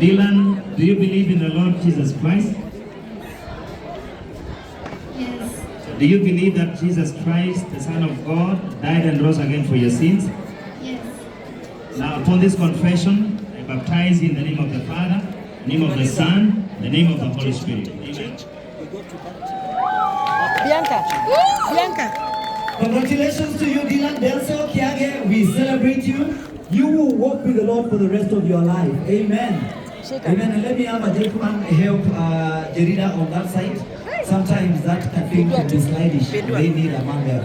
Dylan, do you believe in the Lord Jesus Christ? Yes. Do you believe that Jesus Christ, the Son of God, died and rose again for your sins? Yes. Now, upon this confession, I baptize you in the name of the Father, the name of the Son, the name of the Holy Spirit. Amen. Bianca. Congratulations to you, Dylan Belso Kiage. We celebrate you. You will walk with the Lord for the rest of your life. Amen. Amen. And let me have a gentleman help Jerida on that side. Sometimes that thing can be sliding. They need a man there.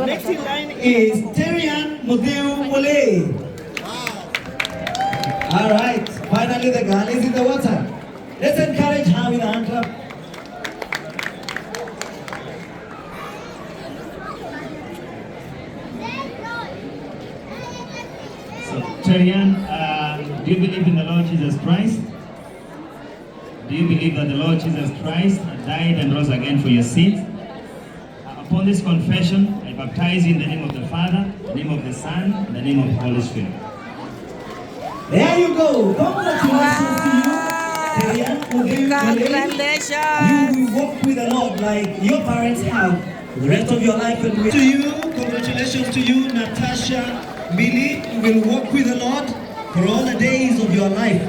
Next in line is Terryanne Mulei'S. All right. Finally, the girl is in the water. Let's encourage her with a hand clap. Terryanne, do you believe in the Lord Jesus Christ? Do you believe that the Lord Jesus Christ died and rose again for your sins? Upon this confession, I baptize you in the name of the Father, the name of the Son, and the name of the Holy Spirit. There you go. Congratulations to you, Terryanne. Congratulations. You will walk with the Lord like your parents have the rest of your life. And to you, congratulations to you, Natasha. Billy, you will walk with the Lord for all the days of your life.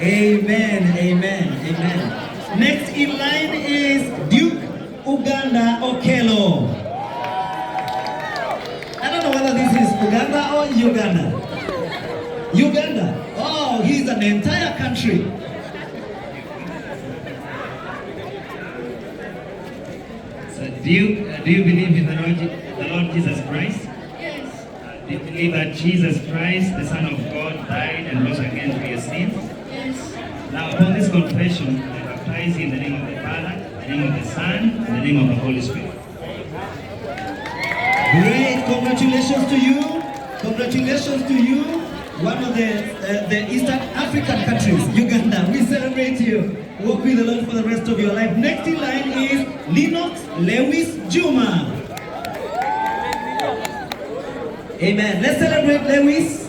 Amen, amen, amen. Next in line is Duke Uganda Okello. I don't know whether this is Uganda or Uganda. Uganda. Oh, he's an entire country. So do you believe in the Lord Jesus Christ? Do you believe that Jesus Christ, the Son of God, died and rose again for your sins? Yes. Now, upon this confession, I baptize you in the name of the Father, the name of the Son, and the name of the Holy Spirit. Great, congratulations to you. Congratulations to you. One of the Eastern African countries, Uganda. We celebrate you. Walk with the Lord for the rest of your life. Next in line is Lennox Lewis Juma. Amen. Let's celebrate Lewis.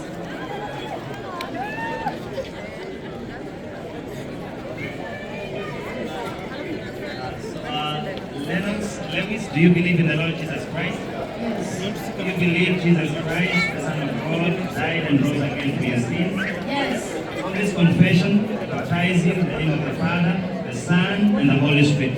Lewis, do you believe in the Lord Jesus Christ? Yes. Do you believe Jesus Christ, the Son of God, died and rose again for your sins? Yes. On this confession, I baptize you in the name of the Father, the Son, and the Holy Spirit.